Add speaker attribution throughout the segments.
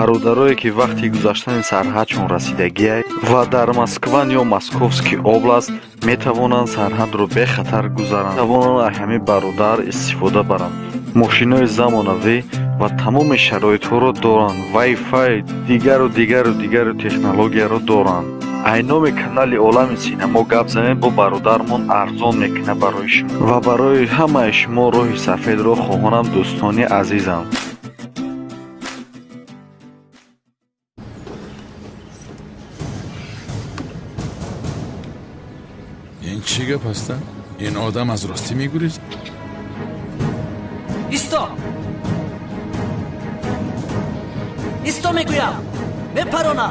Speaker 1: бародарое ки вақти гузаштани сарҳадшон расидагиай ва дар Москван ё Московский област метавонанд сарҳадро бехатар гузаранд. Тавонанд ҳамин бародар истифода баранд. Мошинои замонавӣ ва тамоми шароитҳоро доранд. Wi-Fi дигару технологияро доранд. айноми канали олами синамо гап занед бо бародармон арзон мекунад барои шумо ва барои ҳамаи шумо роҳи сафедро хоҳонам дӯстони азизам.
Speaker 2: ин чӣ гап аста? ин одам аз ростӣ мегурезад?
Speaker 3: исто мегӯям, бепарона.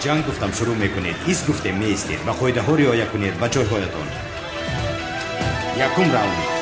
Speaker 4: ҷанг гуфтам шурӯъ мекунед, ист гуфтем меистед ва қоидаҳо риоя кунед ба ҷойҳоятон. якум раунд.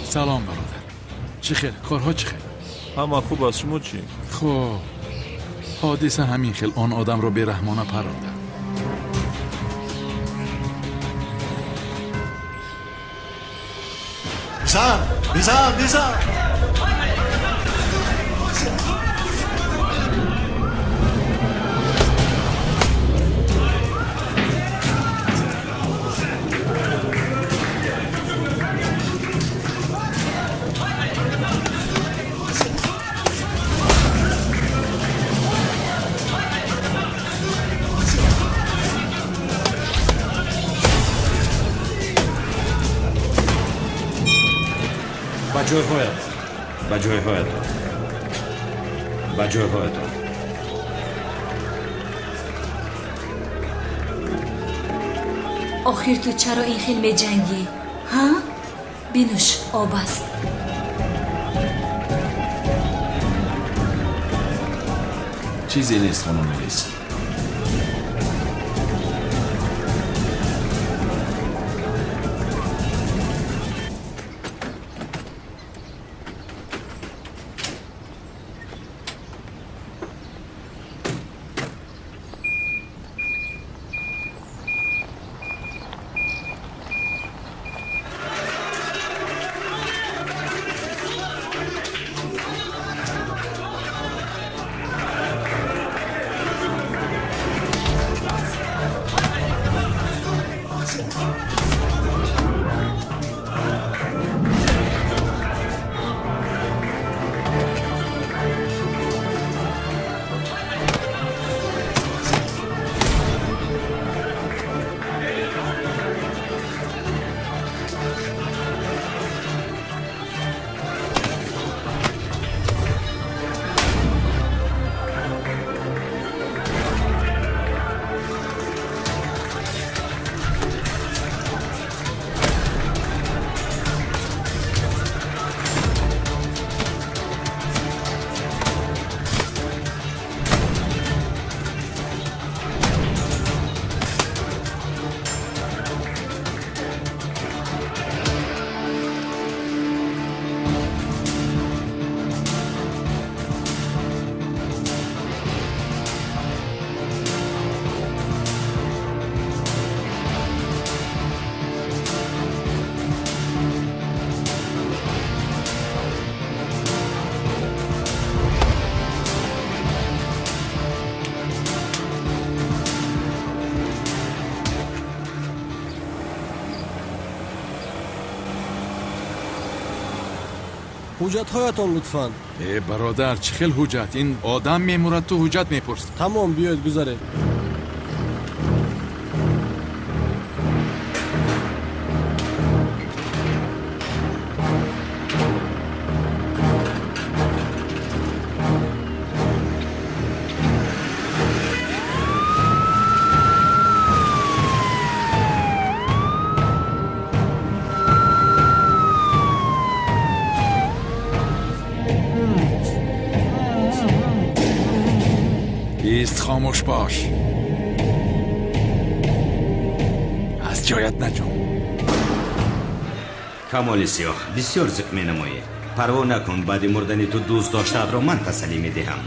Speaker 2: سلام برادر. چی خیر؟ کارها چی خیر؟
Speaker 5: همه خوب است. شما چی؟
Speaker 2: خب حادثه همین خیل آن آدم رو بیرحمانه پرونده.
Speaker 4: بیزن ба ҷойҳоятон.
Speaker 6: охир ту чаро ин хел меҷангӣ? ҳа? бинӯш, об аст.
Speaker 2: چیزی نیست خانم ملیس.
Speaker 7: ҳуҷҷатҳоятон лутфан.
Speaker 2: برادر چه خیل حجت؟ این آدم میمورد تو حجت میپرسی.
Speaker 7: Тамом, биёед гузаред.
Speaker 2: ایست، خاموش باش. از جایت نجام.
Speaker 4: камоли сиёҳ бисёр зиқ менамоӣ. парво накун, баъди мурдани ту дӯст доштаатро ман тасаллӣ медиҳам.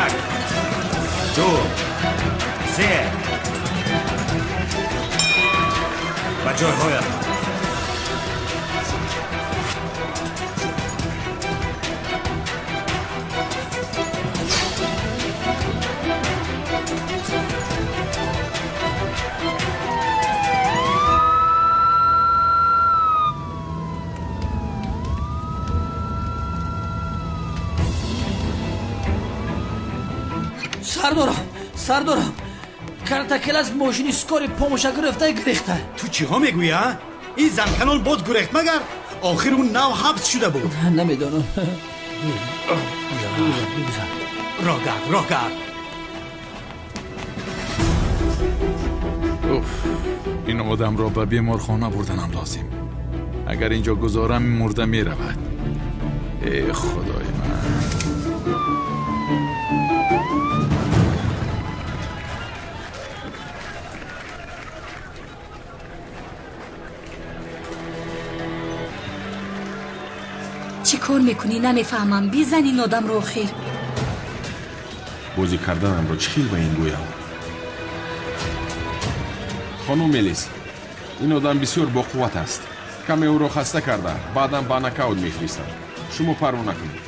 Speaker 4: як ду се ба ҷойҳоят.
Speaker 3: сардорам картакел аз мошини скори помоша гирифта гирехта.
Speaker 4: ту чиҳо мегӯя? ин занканон боз гурехт магар? охир ӯ нав ҳабс шуда буд.
Speaker 3: намедонам.
Speaker 4: роҳ гард.
Speaker 2: این آدم را به بیمارخانه بردنم لازم. اگر اینجا گذارم مرده میرود. ای خدای من.
Speaker 6: چی کار میکنی؟ نمیفهمم. بیزن این آدم رو خیر.
Speaker 8: بازی کردنم را چی خیلی به این گویم؟ خانم ملیس، این آدم بسیار با قوت است. کمی او را خسته کرده، بعدم به نکاوت میفرستم. شما پروا نکنید.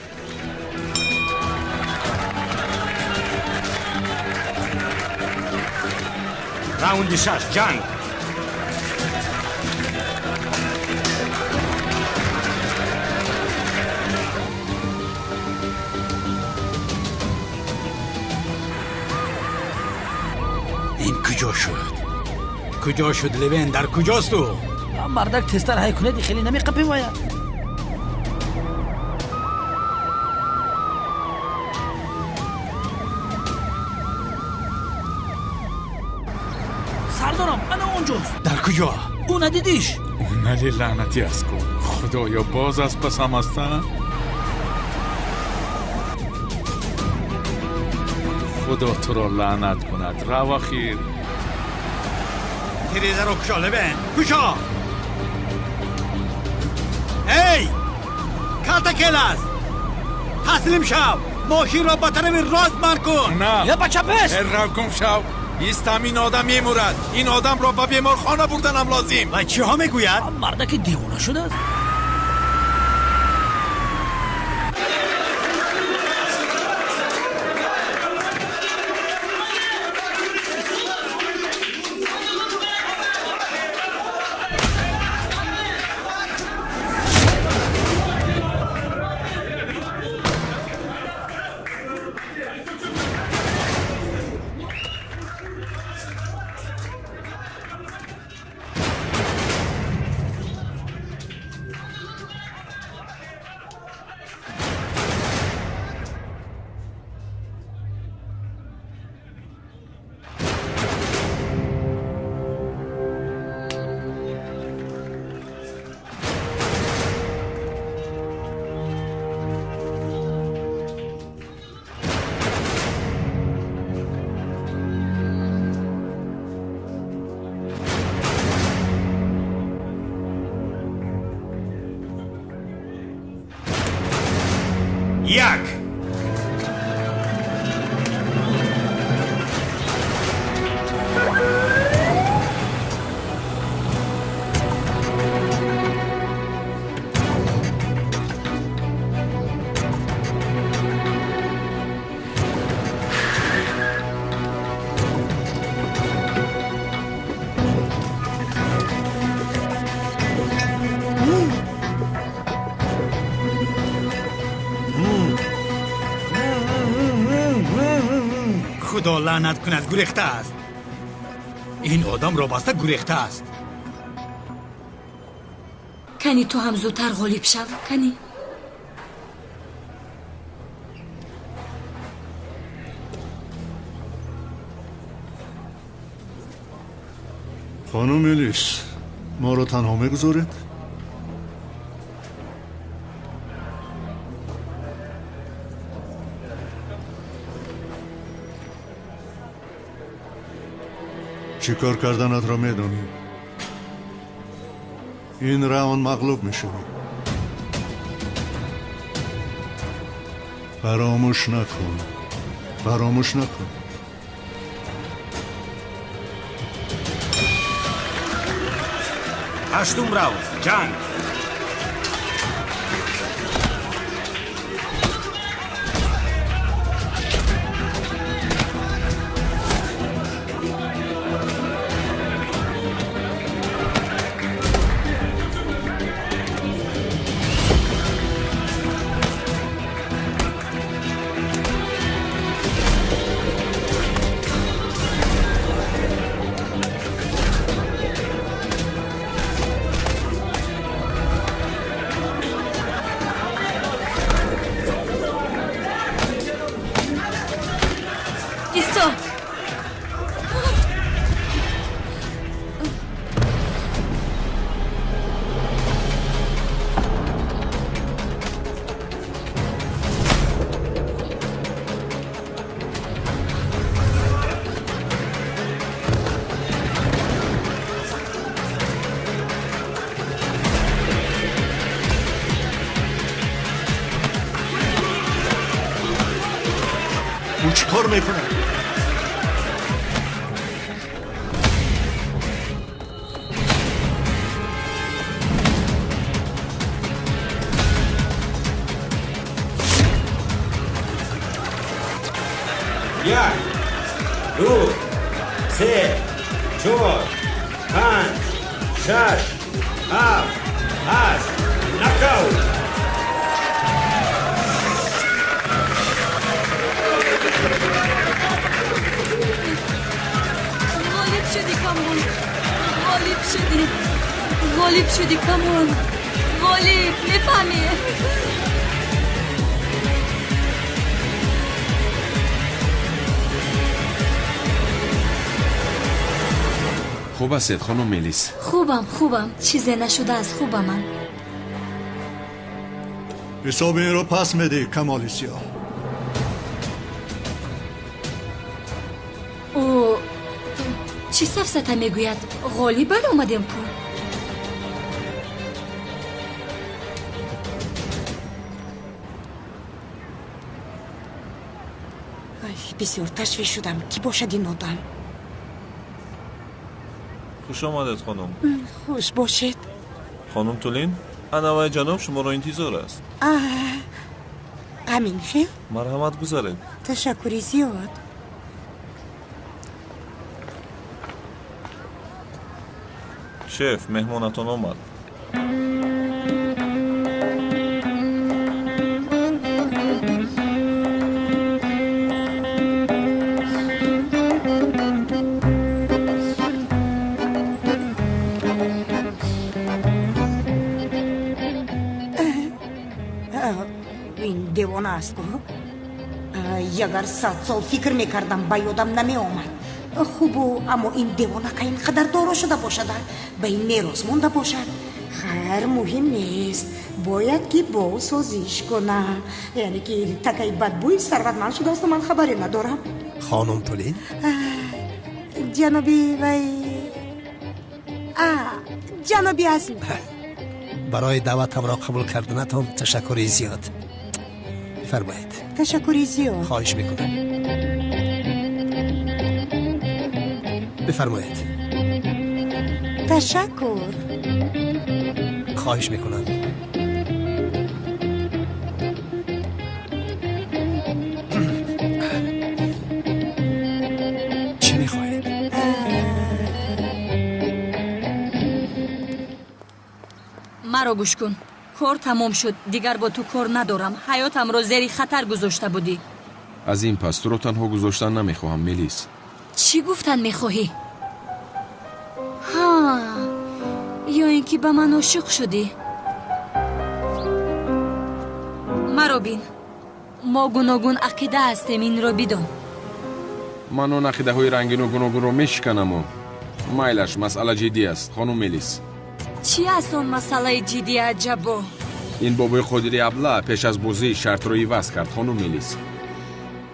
Speaker 4: раунди 6 ҷанг. ин куҷо шуд левен? дар куҷост ӯ?
Speaker 3: мардак тезтар ҳай кунеди хеле намеқапемая. сардорам ана онҷост.
Speaker 4: дар куҷо?
Speaker 3: ӯ надидиш?
Speaker 2: ولی لعنتی است کن. خدایا باز از پسم هستن. خدا تو را لعنت کند. رو خیر.
Speaker 4: تیریزه رو کشا لبن. کشا. ای کارتکل است. تسلیم شو. ماشین را به طرف راست من کن.
Speaker 2: نه.
Speaker 3: یا بچه پس.
Speaker 2: رو کن شو. ایستم، این آدم میمورد. این آدم را به بیمارخانه بردنم لازم.
Speaker 4: و چی ها میگوید؟
Speaker 3: مردک دیوانه شده است.
Speaker 4: یک. خدا لعنت کند گریخته است. این آدم رابسته گریخته است.
Speaker 6: کنی تو هم زودتر غالب شو کنی.
Speaker 9: خانم الیس ما رو تنها میگذارید؟ چی کار کردنت را میدونی؟ این راوند مغلوب میشوی. فراموش نکن. فراموش نکن.
Speaker 4: هشتم راوند جنگ.
Speaker 6: ایستا.
Speaker 9: او چی کار میکنه؟
Speaker 4: یک. دو. سه. چهار. پنج. شش. هفت. هشت. نکاوت.
Speaker 6: غالب شدی کامون. غالب شدی. غالب شدی کامون. غالب میفهمی.
Speaker 8: خوب است خانم ملیس.
Speaker 6: خوبم چیزی نشده از خوبم من.
Speaker 9: حساب این رو پس میدی کمالیسیا.
Speaker 6: او چی سفسته میگوید؟ غالی بر آمدیم کو.
Speaker 10: بسیار تشویش شدم. کی باشد این آدم؟
Speaker 5: خوش آمدید خانم.
Speaker 10: خوش باشید.
Speaker 5: خانم تولین، انوای جناب شما را انتظار است.
Speaker 10: همین خیلی؟
Speaker 5: مرحمت گذارید.
Speaker 10: تشکری زیاد.
Speaker 5: شف مهمانتان آمد.
Speaker 10: این دیوانه است که اگر 100 سال فکر میکردم با یادم نمی آمد. خوبو اما این دیوانه که اینقدر دارا شده باشد به این میراث مونده باشد. خیر مهم نیست. باید که با سازیش کنه. یعنی که تکای بدبوی ثروتمند شده است و من خبری ندارم.
Speaker 11: خانم تولین؟
Speaker 10: جنابی جنابی عظیم،
Speaker 11: برای دعوتم را قبول کردنتان تشکر زیاد.
Speaker 7: بفرمایید.
Speaker 10: تشکری زیاد.
Speaker 7: خواهش میکنم. بفرمایید.
Speaker 10: تشکر.
Speaker 7: خواهش میکنم. چی میخواهید؟
Speaker 6: مرا گوش کن. کار تمام شد. دیگر با تو کار ندارم. حیاتم رو زیر خطر گذاشته بودی.
Speaker 8: از این پس تو رو تنها گذاشتن نمیخواهم ملیس.
Speaker 6: چی گفتن میخواهی؟ ها، یا اینکه به من عاشق شدی؟ مرا بین. ما گوناگون عقیده هستیم، این رو بدون.
Speaker 8: من اون عقیده های رنگین و گوناگون رو میشکنم و مایلش مسئله جدی است خانم ملیس.
Speaker 6: چی است اون مسئله جدی عجبو؟
Speaker 8: این بابای قادری ابله پیش از بازی شرط رو عوض کرد خانم ملیس.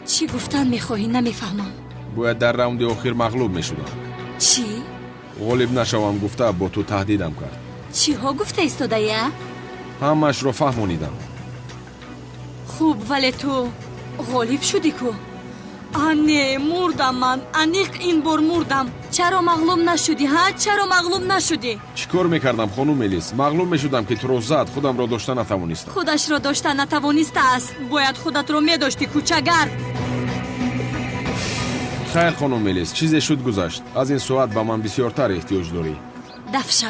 Speaker 6: چی گفتن میخواهی؟ نمیفهمم.
Speaker 8: باید در راوند آخر مغلوب میشدم.
Speaker 6: چی؟
Speaker 8: غالب نشوم گفته با تو تهدیدم کرد.
Speaker 6: چی ها گفته ایستاده یه؟
Speaker 8: همش رو فهمونیدم.
Speaker 6: خوب ولی تو غالب شدی کو؟ آنه مردم من. انیق این بار مردم. چرا مغلوب نشدی ها؟ چرا مغلوب نشدی؟
Speaker 8: چیکار میکردم خانم ملیس؟ مغلوب میشدم که تو رو زد. خودم را داشته نتوانستم.
Speaker 6: خودش را داشته نتوانسته است. باید خودت رو میداشتی کوچگر.
Speaker 8: خیر خانم ملیس، چیزی شد گذشت. از این ساعت به من بسیارتر احتیاج داری.
Speaker 6: دفشو.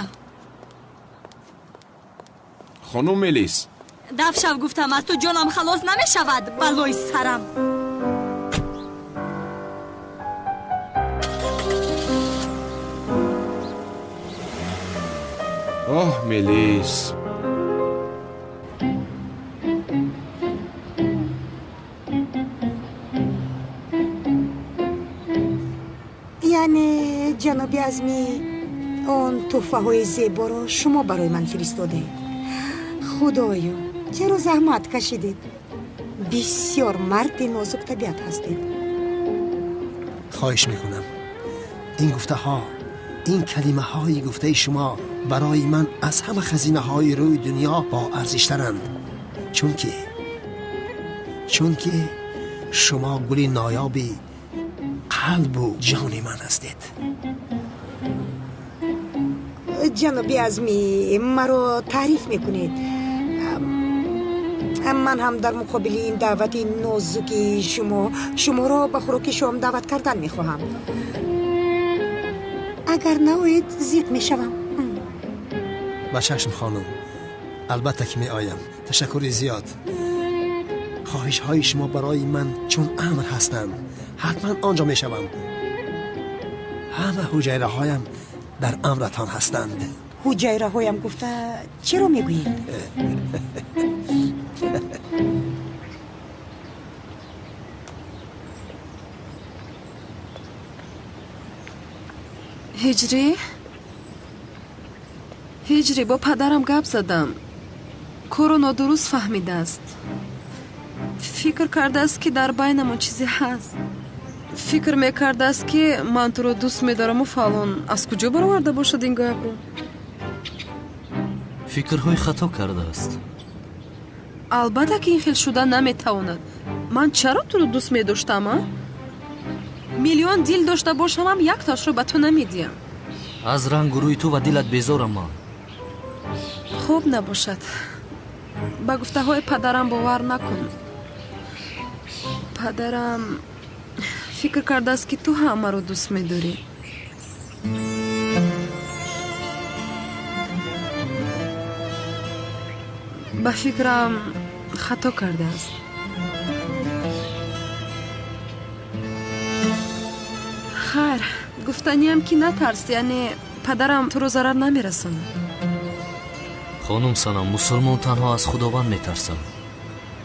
Speaker 8: خانم ملیس.
Speaker 6: دفشو گفتم. از تو جانم خلاص نمیشود. بلای سرم.
Speaker 8: آه ملیس.
Speaker 10: یعنی جناب عزمی اون تحفه های زیبا رو شما برای من فرستاده. خدایا چرا زحمت کشیدید. بسیار مرد نازک طبیعت هستید.
Speaker 7: خواهش میکنم. این گفته ها، این کلمه های گفته شما برای من از همه خزینه های روی دنیا با ارزشترند. چون که شما گلی نایابی قلب و جان من هستید.
Speaker 10: جناب عزمی مرا تعریف میکنید. من هم در مقابل این دعوت نازکی شما را به خوراک شام دعوت کردن میخواهم. اگر نوید زیاد میشوم.
Speaker 7: با چشم خانم، البته که می آیم. تشکر زیاد. خواهش های شما برای من چون امر هستند. حتما آنجا می شوم. همه حجیره هایم در امرتان هستند.
Speaker 10: حجیره هایم گفته چرا میگویید؟
Speaker 11: هجری با پدرم گپ زدم. کارو نادرست فهمیده است. فکر کرده است که در بینمون چیزی هست. فکر میکرده است که من تو رو دوست میدارم و فلان. از کجا برآورده باشد این گپ رو؟
Speaker 3: فکرهای خطا کرده است.
Speaker 11: البته که این خیل شده نمیتواند. من چرا تو رو دوست میداشتم؟ میلیون دل داشته باشم هم یک تاش رو به تو نمیدیم.
Speaker 3: از رنگ و روی تو و دلت بیزارم من.
Speaker 11: خوب نباشد. با گفته های پدرم باور نکن. پدرم فکر کرده است که تو همه رو دوست میداری. با فکرم خطا کرده است. خیر، گفتنی هم که نترس. یعنی پدرم تو رو ضرر نمیرسونه.
Speaker 3: خانم سنم، مسلمان تنها از خداوند میترسم.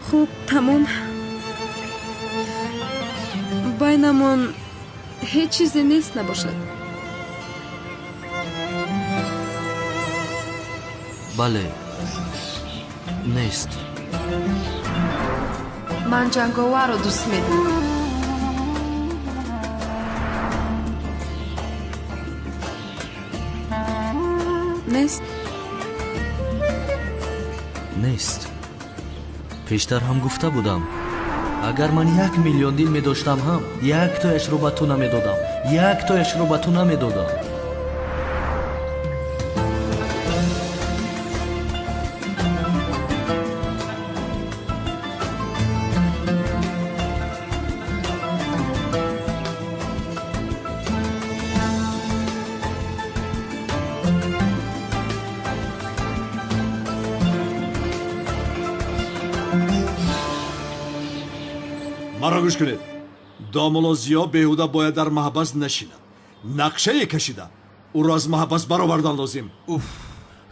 Speaker 11: خوب، تمام. بینمون هیچ چیزی نیست نباشد.
Speaker 3: بله، نیست.
Speaker 11: من جنگاور رو دوست میدارم. نیست؟
Speaker 3: نیست. پیشتر هم گفته بودم агар ман 1 миллион дил медоштам ҳам яктояшро ба ту намедодам, яктояшро ба ту намедодам.
Speaker 9: маро гӯш кунед. домолозиё беҳуда бояд дар маҳбас нашинад. нақшае кашида ӯро аз маҳбас баровардан лозим.
Speaker 12: уф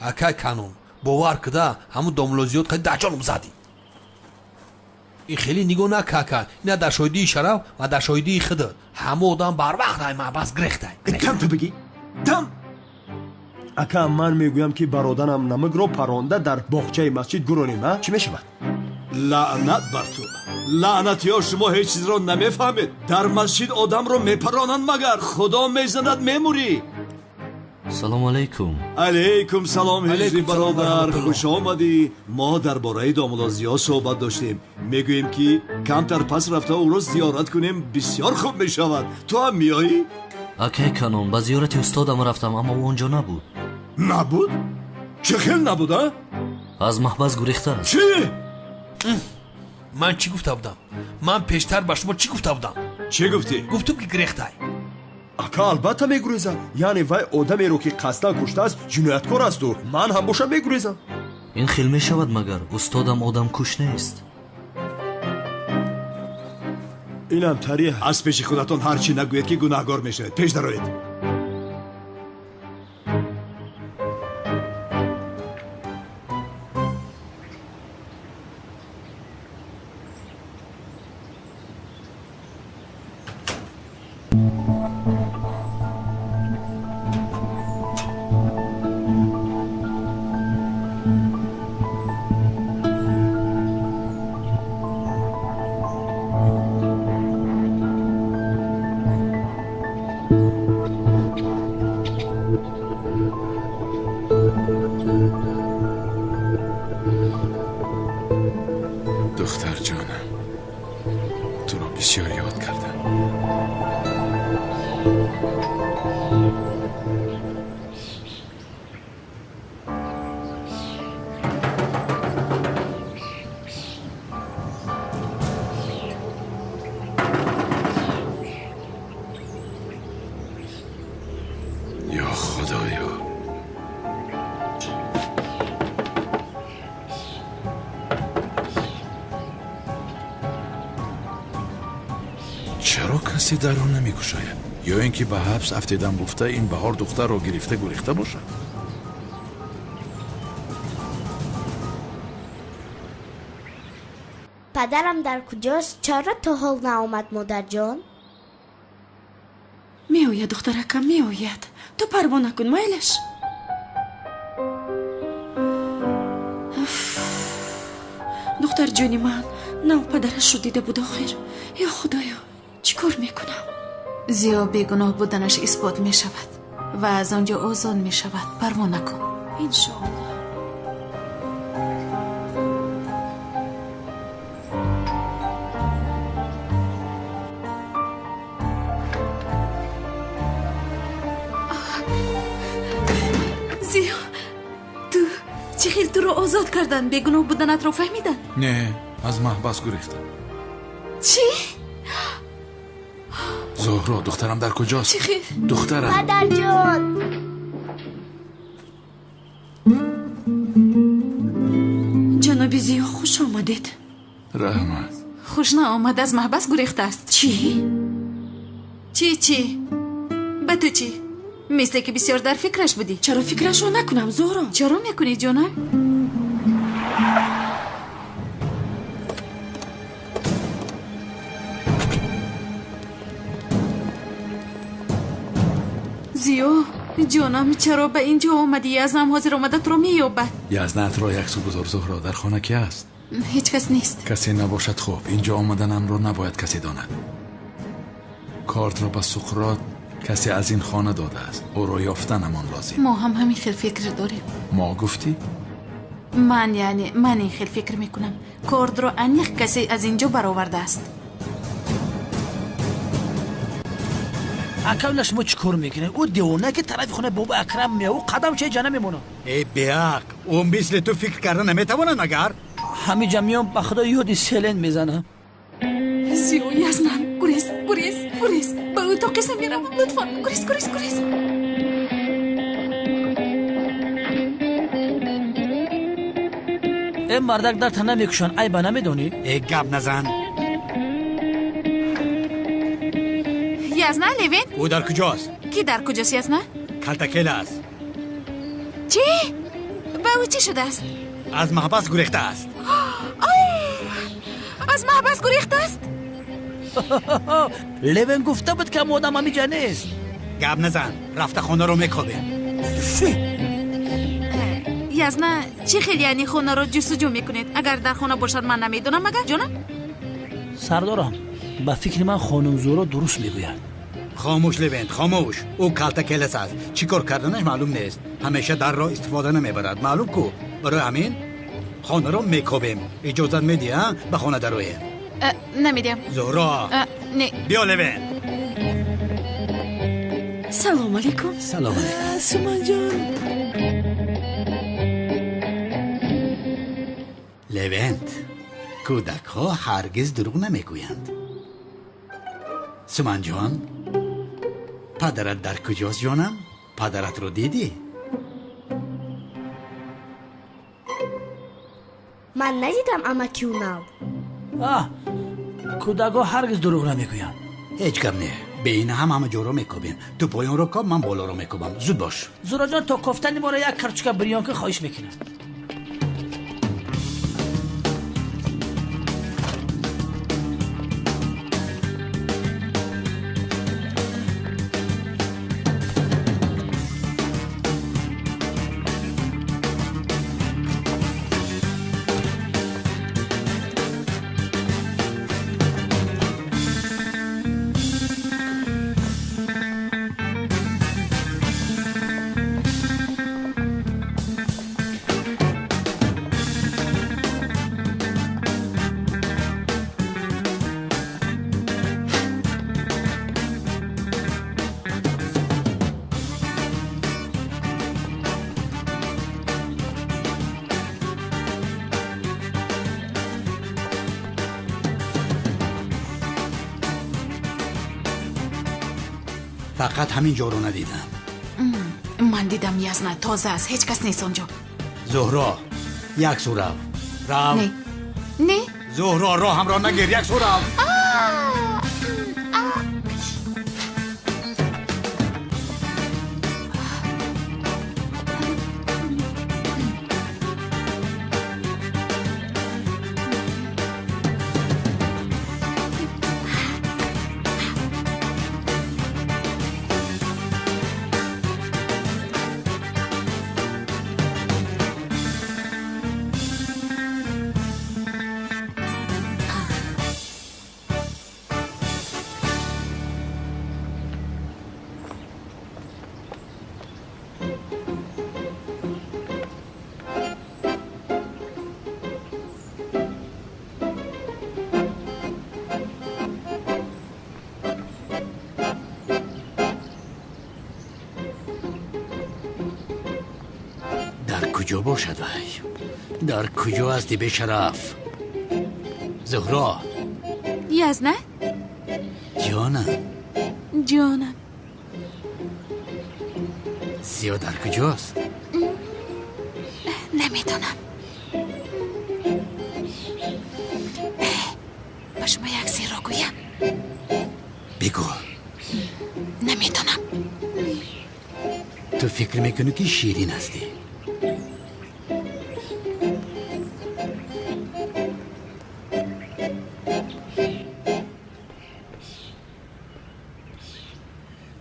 Speaker 12: акай канун бовар куда ҳамун домолозиёт қади даҷонум задӣ. ин хеле нигоҳ накакай. ина дар шоҳидии шараф ва дар шоҳидии хидат ҳама одам барвақт ай маҳбас гирехтай.
Speaker 13: кам ту бигӣ дам. ака ман мегӯям ки бародарам намагро паронда дар боғчаи масҷид гуронем. чӣ мешавад?
Speaker 9: лаънат бар ту. лаънат ё шумо ҳеҷ чизро намефаҳмед. дар масҷид одамро мепаронанд магар худо мезанад мемурӣ.
Speaker 3: салому алайкум.
Speaker 9: алайкум салом ҳиҷри бародар, хуш омадӣ. мо дар бораи домолозиё суҳбат доштем. мегӯем ки камтар пас рафта ӯро зиёрат кунем, бисёр хуб мешавад. ту ҳам меоӣ?
Speaker 3: акай канон ба зиёрати устодам рафтам, аммо ӯ онҷо набуд.
Speaker 9: набуд? чӣ хел набуд?
Speaker 3: аз маҳбас гурехтааст.
Speaker 9: чӣ?
Speaker 12: ман чӣ гуфта будам? ман пештар ба шумо чӣ гуфта будам?
Speaker 9: чӣ гуфтӣ?
Speaker 12: гуфтум ки гирехтай.
Speaker 13: ака албатта мегурезам. яъне вай одамеро ки қасдан куштааст ҷинояткор асту. ман ҳам бошам мегурезам.
Speaker 3: ин хел мешавад магар? устодам одамкуш нест.
Speaker 13: инам тариҳ.
Speaker 9: аз пеши худатон ҳар чӣ нагӯед ки гунаҳгор мешавед. пеш дароед.
Speaker 2: دختر جانم تو را بسیار یاد کردم. یا خدایا چرا کسی در رو نمی کشاید؟ یا اینکه به حبس افتیدن گفته این بهار دختر رو گرفته گریخته باشد؟
Speaker 14: پدرم در کجاست؟ چرا تا حال نآمد مادر جان؟
Speaker 6: میآید دخترکم میآید. تو پروا نکن میلش. دختر جونی من نو پدرش رو دیده بود آخر. یا خدایا چیکار میکنم؟
Speaker 11: زیا بیگناه بودنش اثبات می شود و از آنجا آزاد می شود. پروا نکن.
Speaker 6: انشاءالله. زیا تو چی خیلی تو رو آزاد کردن؟ بیگناه بودنت رو فهمیدن؟
Speaker 2: نه از محبس گریختم.
Speaker 6: چی؟
Speaker 2: زهرا دخترم در کجاست؟
Speaker 6: چی خیر؟
Speaker 2: دخترم
Speaker 14: مادر جان
Speaker 6: جناب زیا خوش آمدید.
Speaker 2: رحمت
Speaker 11: خوش نآمد. از محبس گریخته است.
Speaker 6: چی؟
Speaker 11: چی؟ به تو چی؟ مثل که بسیار در فکرش بودی.
Speaker 6: چرا فکرش رو نکنم زهرا؟
Speaker 11: چرا میکنی جانم؟ زیو جانم چرا به اینجا آمدی؟ یزدم حاضر آمده تو رو مییابد.
Speaker 2: یزدت را یک سو گذار زهرا. در خانه کی است؟
Speaker 11: هیچ کس نیست.
Speaker 2: کسی نباشد. خوب اینجا آمدنم را نباید کسی داند. کارت را به سقراط کسی از این خانه داده است. او را یافتنمان لازم.
Speaker 11: ما هم همین خیل فکر داریم.
Speaker 2: ما گفتی؟
Speaker 15: من این خیلی فکر میکنم کرد رو انیق کسی از اینجا برآورده است.
Speaker 3: اکاولا شما چیکار میکنه؟ او دیوانه که طرف خونه بابا اکرم میاد او قدم چه جا نمیمونه.
Speaker 4: ای بیاق اون مثل تو فکر کردن نمیتونه مگر؟
Speaker 3: همینجا میام به خدا یادی سیلن میزنم.
Speaker 15: زیو یزنم گریز با او تا قسم میرم لطفا گریز.
Speaker 3: این مردک در تنه میکشن ای با نمیدونی؟
Speaker 4: ای گب نزن.
Speaker 15: یزنه لیوین؟
Speaker 4: او در کجاست؟
Speaker 15: کی در کجاست یزنه؟
Speaker 4: کلتکل است.
Speaker 15: چی؟ با او چی شده است؟
Speaker 4: از محبس گریخته است.
Speaker 15: از محبس گریخته است؟
Speaker 3: لیوین گفته بود که آدم همینجا نیست.
Speaker 4: گب نزن رفته خونه رو میکوبه.
Speaker 15: یزنه چی خیلی یعنی خونه رو جستجو میکنید؟ اگر در خونه باشد من نمیدونم مگر جانم؟
Speaker 3: سردارم با فکر من خانم زورا درست میگوید.
Speaker 4: خاموش لیوند خاموش. او کلتکلس است. چی کار کردنش معلوم نیست. همیشه در را استفاده نمیبرد. معلوم کو. برای همین خانه رو میکوبیم. اجازت میدی ها به خانه درویم؟
Speaker 15: نمیدیم.
Speaker 4: زهرا
Speaker 15: نه
Speaker 4: بیا لیوند.
Speaker 6: سلام علیکم.
Speaker 12: سلام علیکم.
Speaker 6: سومان جان.
Speaker 4: لیوند کودک ها هرگز دروغ نمیگویند. سومان جان پدرت در کجاست جانم؟ پدرت رو دیدی؟
Speaker 14: من ندیدم اما کیونال.
Speaker 3: کودکا هرگز دروغ نمیگویند.
Speaker 4: هیچ کم نه. به این همه جا رو میکوبیم. تو پایان رو کاب من بالا رو میکوبم. زود باش.
Speaker 3: زورا جان تا کفتنی ما را یک کرچکه بریان که خواهش میکنه.
Speaker 4: فقط همین جا رو ندیدم.
Speaker 15: من دیدم یزنه تازه است. هیچ کس نیست اونجا.
Speaker 4: زهرا یک سو رو
Speaker 15: نه
Speaker 4: زهرا را همراه نگیر. یک سو رو کجا باشد وی؟ در کجا هستی به شرف؟ زهرا
Speaker 15: یزنه؟
Speaker 4: جانم سیا در کجاست؟
Speaker 15: نمیدونم. با شما یک سیر را گویم.
Speaker 4: بگو.
Speaker 15: نمیدونم.
Speaker 4: تو فکر میکنی که شیرین هستی؟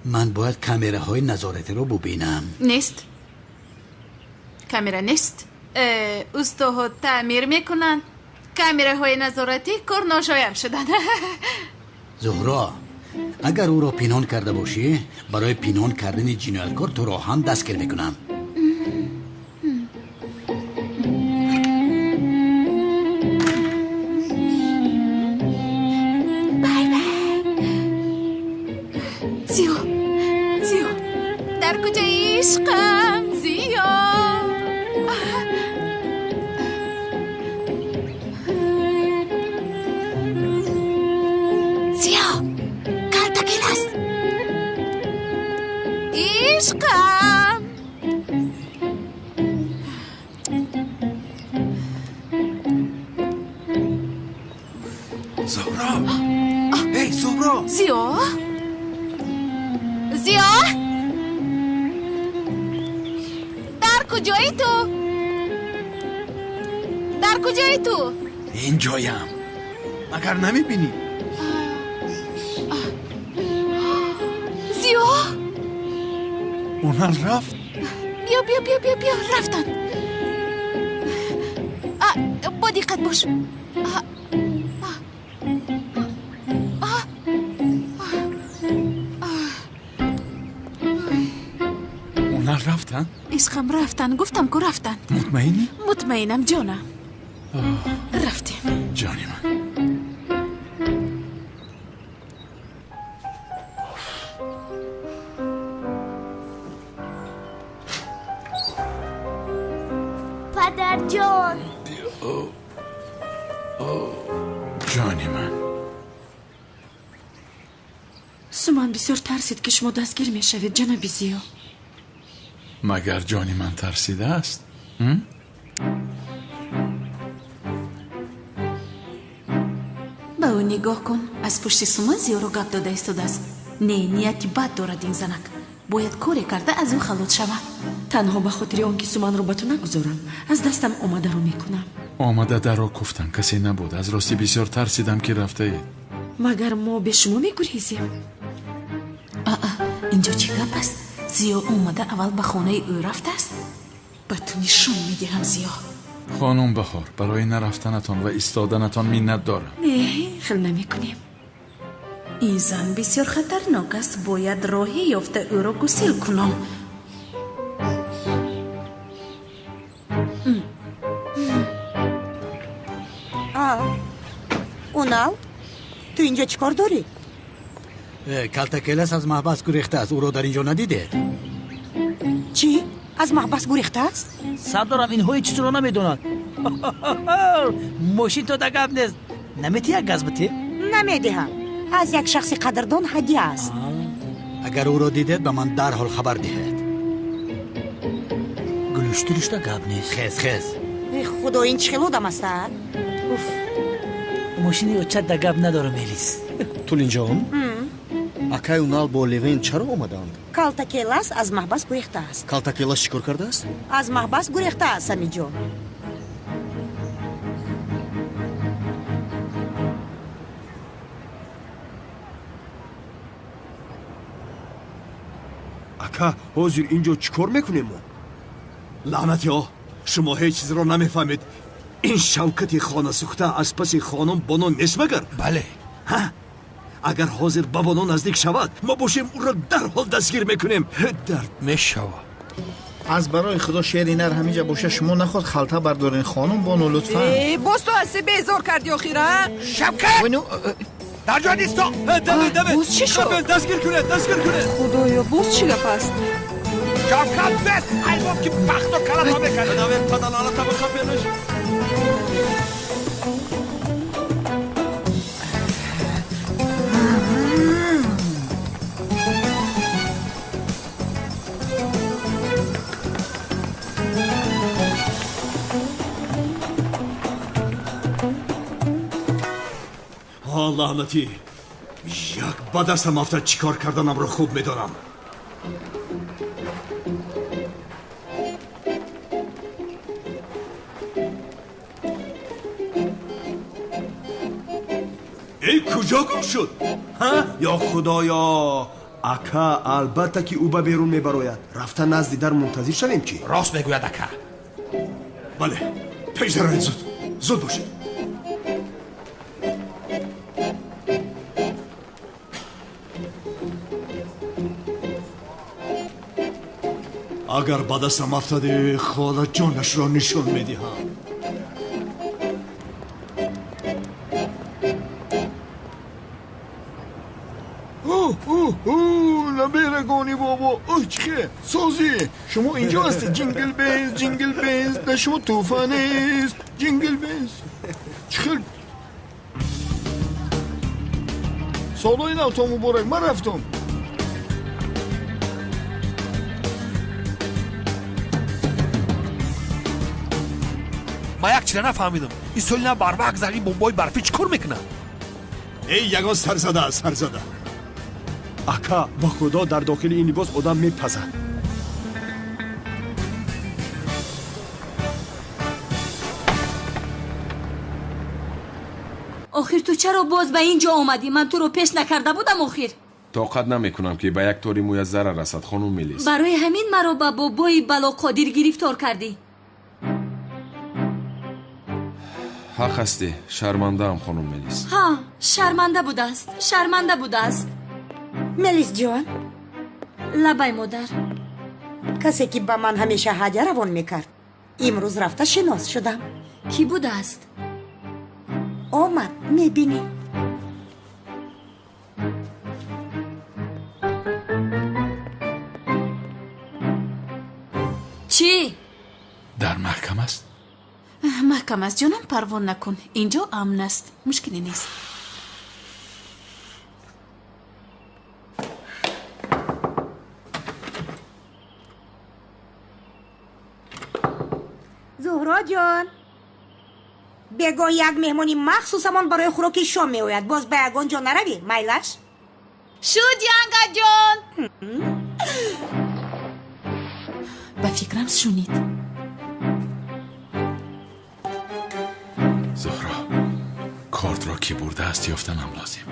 Speaker 4: من باید کامراهای نظارتی رو ببینم.
Speaker 15: نیست. کامرا نیست. استوها تعمیر میکنن. کامراهای نظارتی کار ناشایم شدن.
Speaker 4: زهرا اگر او را پنهان کرده باشی برای پنهان کردن جنایتکار تو را هم دستگیر میکنم.
Speaker 7: برو.
Speaker 15: زیا در کجایی تو؟ در کجایی تو؟
Speaker 4: این جایم مگر نمیبینی؟
Speaker 15: زیا
Speaker 4: اونا رفت.
Speaker 15: بیا رفتن. با دقت باش.
Speaker 2: اونا رفتن؟
Speaker 15: عشقم رفتن، گفتم که رفتن.
Speaker 4: مطمئنی؟
Speaker 15: مطمئنم جانم. رفتیم.
Speaker 2: جانی من.
Speaker 14: پدر جان
Speaker 2: جانی من.
Speaker 6: سومان بسیار ترسید که شما دستگیر می شوید جناب زیا.
Speaker 2: مگر جانی من ترسیده است؟
Speaker 6: به او نگاه کن. از پشت سومان زیا رو گپ داده ایستاده است. نه، نیتی بد دارد این زنک. باید کاری کرده از او خلاص شود. تنها به خاطر آنکه سومان رو به تو نگذارم از دستم آمده رو میکنم.
Speaker 2: آمده در را گفتم کسی نبود. از راستی بسیار ترسیدم که رفته اید.
Speaker 6: مگر ما به شما میگریزیم؟ اینجا چی گپ است؟ زیا اومده اول به خانه او رفته است. به تو نشون میدهم زیا.
Speaker 2: خانم بهار، برای نرفتنتان و ایستادنتان منت دارم.
Speaker 6: نه، خیلی نمیکنیم. این زن بسیار خطرناک است. باید راهی یافته او را گسیل کنم.
Speaker 10: اونال تو اینجا چیکار داری؟
Speaker 4: کلتکلس از محبس گریخته است. او رو در اینجا ندیده؟
Speaker 10: چی؟ از محبس گریخته است؟
Speaker 16: سردارم این هایی چیزی رو نمیدوند. ماشین تو دقیق نیست. نمیتی یک گز بتی؟
Speaker 10: نمیدهم. از یک شخص قدردان هدیه است.
Speaker 4: اگر او رو دیدید به من در حال خبر دهید.
Speaker 16: گلوشترش دقیق نیست.
Speaker 4: خیز
Speaker 10: خدا این چه خلودم است؟
Speaker 16: ماشینی اوچه دقیق نداره میلیس.
Speaker 17: تولین جان акай унал бо левен чаро омаданд?
Speaker 10: калтакелас аз маҳбас гурехтааст.
Speaker 17: калтакелас чӣ кор кардааст?
Speaker 10: аз маҳбас гурехтааст амиҷон.
Speaker 13: ака ҳозир инҷо чӣ кор мекунем мо?
Speaker 9: лаънатиҳо, шумо ҳеҷ чизро намефаҳмед. ин шавкати хонасӯхта аз паси хонум боно нест магар?
Speaker 12: бале.
Speaker 9: агар ҳозир ба боно наздик шавад, мо бошем ӯро дарҳол дастгир мекунем. дард
Speaker 12: мешавад.
Speaker 17: аз барои худо шери нар ҳамиҷа боша шумо наход халта бардорин хонум боно лутфан.
Speaker 11: боз ту ҳасти безор кардӣ охира?
Speaker 12: шавкат дар ҷо дисто.
Speaker 11: боз чӣ шуд?
Speaker 9: дастгир кунед.
Speaker 11: худоё боз чӣ гап аст?
Speaker 12: шавкат бест айбоб ки бахто калата мекардад.
Speaker 9: лаънатӣ, як ба дастам афтад чӣ кор карданамро хуб медонам. ин куҷо гум шуд?
Speaker 13: ё худоё, ака албатта ки ӯ ба берун мебарояд. рафта назди дар мунтазир шавем чӣ?
Speaker 12: рост мегӯяд ака.
Speaker 9: бале, пеш зароед, зуд бошед. агар ба дастам афтаде холаҷонашро нишон медиҳам.
Speaker 17: наберагони бобо, чиқе созӣ шумо инҷо ҳастед. ҷингл бенз да шумо тӯфанест. ҷингл бенз чихел солҳои навтон муборак. ман рафтам.
Speaker 12: من یک چیز نفهمیدم. این سولینا بربک زدی بمبای برفی چی کار میکنن؟
Speaker 9: эй ягон сарзада аст, сарзада.
Speaker 13: ака ба худо дар дохили ин либос одам мепазад.
Speaker 6: охир ту чаро боз ба ин ҷо омадӣ? ман туро пеш накарда будам охир.
Speaker 8: тоқат намекунам ки ба як тори мӯя зарар расад хонум Мелис.
Speaker 6: барои ҳамин маро ба бобои балоқодир гирифтор кардӣ.
Speaker 8: ҳақ ҳастӣ, шармандаам хонум Мелис.
Speaker 6: ҳа, шарманда будааст, шарманда будааст.
Speaker 10: мелис ҷон,
Speaker 6: лабай модар.
Speaker 10: касе ки ба ман ҳамеша ҳадя равон мекард, имрӯз рафта шинос шудам.
Speaker 6: кӣ будааст?
Speaker 10: омад, мебинӣ.
Speaker 6: чӣ?
Speaker 2: дар маҳкам аст?
Speaker 6: маҳкам аст ҷонам, парвон накун. инҷо амн аст, мушкиле нест.
Speaker 10: зуҳро ҷон, бегон як меҳмони махсусамон барои хӯроки шом меояд. боз ба ягон ҷо наравӣ, майлаш?
Speaker 6: шуд янгаҷон. ба фикрам шунид.
Speaker 2: зуҳро, кордро ки бурдааст ёфтанам лозим.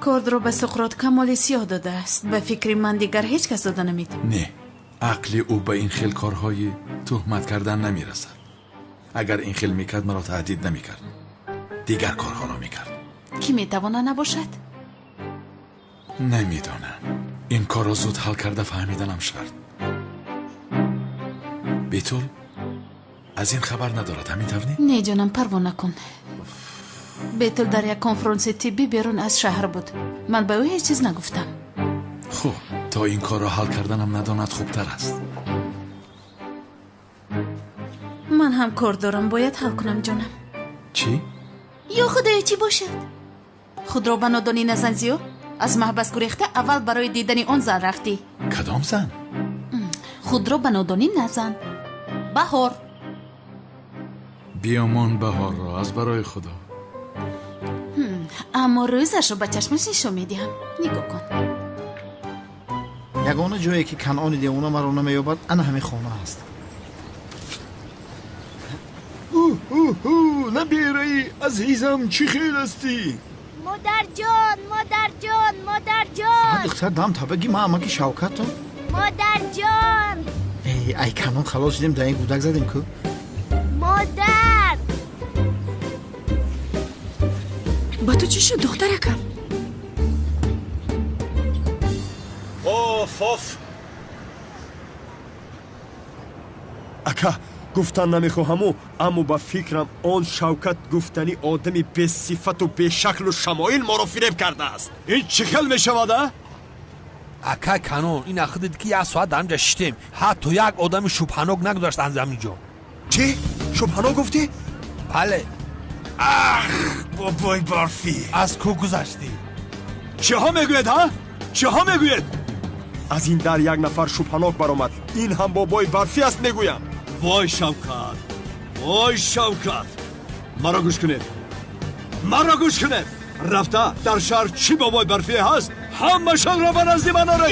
Speaker 6: кордро ба суқрот камоли сиёҳ додааст. ба фикри ман дигар ҳеҷ кас дода намед.
Speaker 2: не, ақли ӯ ба ин хел корҳои тӯҳмат кардан намерасад. агар ин хел мекард маро таҳдид намекард, дигар корҳоро мекард.
Speaker 6: кӣ метавона набошад?
Speaker 2: намедонам. ин корро зуд ҳал карда фаҳмиданам шарт. бетул аз ин хабар надорад, ҳамин тавр не?
Speaker 6: не ҷонам, парво накун. бетул дар як конфронси тиббӣ берун аз шаҳр буд. ман ба ӯ ҳеҷ чиз нагуфтам.
Speaker 2: хуб, то ин корро ҳал карданам надонад хубтар аст.
Speaker 6: ман ҳам кор дорам, бояд ҳал кунам ҷонам.
Speaker 2: чӣ?
Speaker 6: ё худоё, чӣ бошад? худро ба нодонӣ назан зиё. аз маҳбас гурехта аввал барои дидани он зан рафтӣ.
Speaker 2: кадом зан?
Speaker 6: худро ба нодонӣ назан. баҳор.
Speaker 2: биёмон баҳорро аз барои худо.
Speaker 6: аммо рӯзашро ба чашмаш нишон медиҳам. нигоҳ кун.
Speaker 17: ягона ҷое ки канъони девона маро намеёбад ана ҳамин хона аст. набераи азизам, чӣ хел ҳастӣ?
Speaker 14: модарҷон, модарҷон, модарҷон.
Speaker 17: духтар дам табаги ма амаки шавкато.
Speaker 14: модарҷон.
Speaker 17: ай канон халос шудем, дар ин гудак задем ку.
Speaker 14: модар.
Speaker 6: ба ту чӣ шуд духтаракам?
Speaker 9: оф
Speaker 13: ака гуфтан намехоҳаму, аммо ба фикрам он Шавкат гуфтани одами бесифату бешаклу шамоил моро фиреб кардааст.
Speaker 9: ин чӣ хел мешавад?
Speaker 12: ака канон, ин ахидид ки як соат дар инҷа шитем, ҳатто як одами шубҳанок нагузашт аз ҳаминҷо.
Speaker 13: чӣ? шубҳанок гуфтӣ?
Speaker 12: бале.
Speaker 13: ах, бобои барфӣ.
Speaker 12: аз кӯ гузаштӣ?
Speaker 13: чиҳо мегӯед, ҳа? чиҳо мегӯед? аз ин дар як нафар шубҳанок баромад. ин ҳам бобои барфӣ аст мегӯям.
Speaker 9: вой Шавкат, вой Шавкат, маро гӯш кунед, маро гӯш кунед. рафта дар шаҳр чӣ бобои барфие ҳаст, ҳамашонро ба назди ман оред.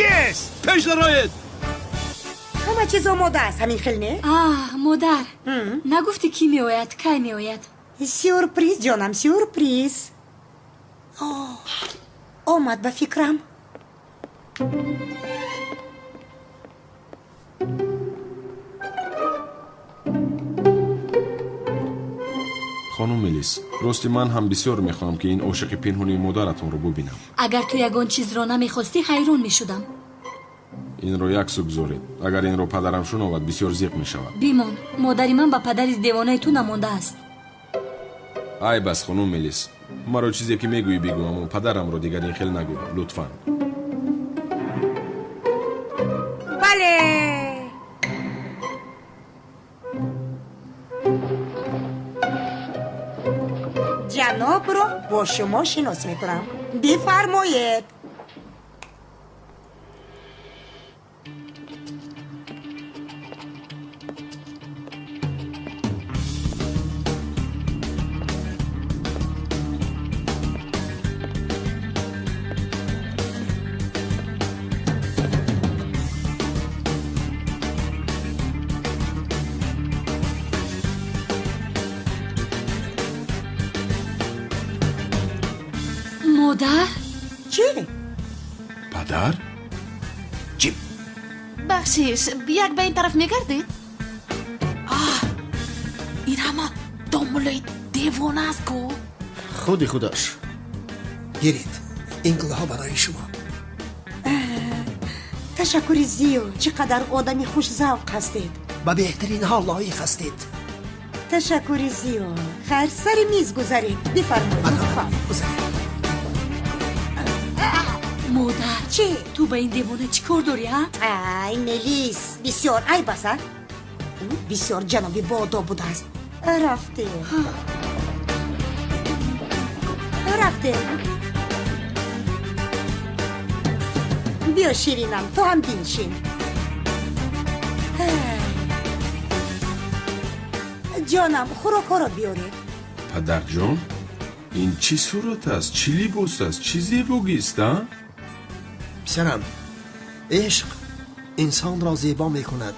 Speaker 9: пеш нароед.
Speaker 10: ҳама чиз омода аст, ҳамин хел не?
Speaker 6: модар, нагуфтӣ кӣ меояд, кай меояд?
Speaker 10: сюрприз ҷонам, сюрприз. омад ба фикрам.
Speaker 8: хонум Мелис, рости ман ҳам бисёр мехоҳам ки ин ошиқи пинҳони модаратонро бубинам.
Speaker 6: агар ту ягон чизро намехостӣ, ҳайрон мешудам.
Speaker 8: инро як су гузоред. агар инро падарам шуновад, бисёр зиқ мешавад.
Speaker 6: бимон, модари ман ба падари девонаи ту намондааст.
Speaker 8: ай бас хонум Мелис, маро чизе ки мегӯӣ бигӯ, аммо падарамро дигар ин хел нагӯ, лутфан.
Speaker 10: бале. ҷанобро бо шумо шинос мекунам. бифармоед.
Speaker 6: модар
Speaker 10: چی؟
Speaker 8: падар
Speaker 6: бахшиш як ба ин тараф мегардед ин ҳама домулаи девона аст ку
Speaker 7: خودی خودش گیرید این گله ها برای شما
Speaker 10: تشکری زیاد چقدر آدمی خوش ذوق هستید
Speaker 7: به بهترین حال لایق هستید
Speaker 10: تشکری زیاد خیر سر میز گذارید بفرمایید
Speaker 6: модар
Speaker 10: چی؟
Speaker 6: ту ба ин девона чӣ кор дорӣ
Speaker 10: ای ملیس بسیار عیب است او بسیار جنابی بادا بوده است رفته بیا شیرینم تو هم بینشین جانم خوراکا را بیارید
Speaker 8: падарҷон ин чӣ сурат аст чӣ либос аст чӣ зебогист
Speaker 7: پسرم عشق انسان را زیبا می کند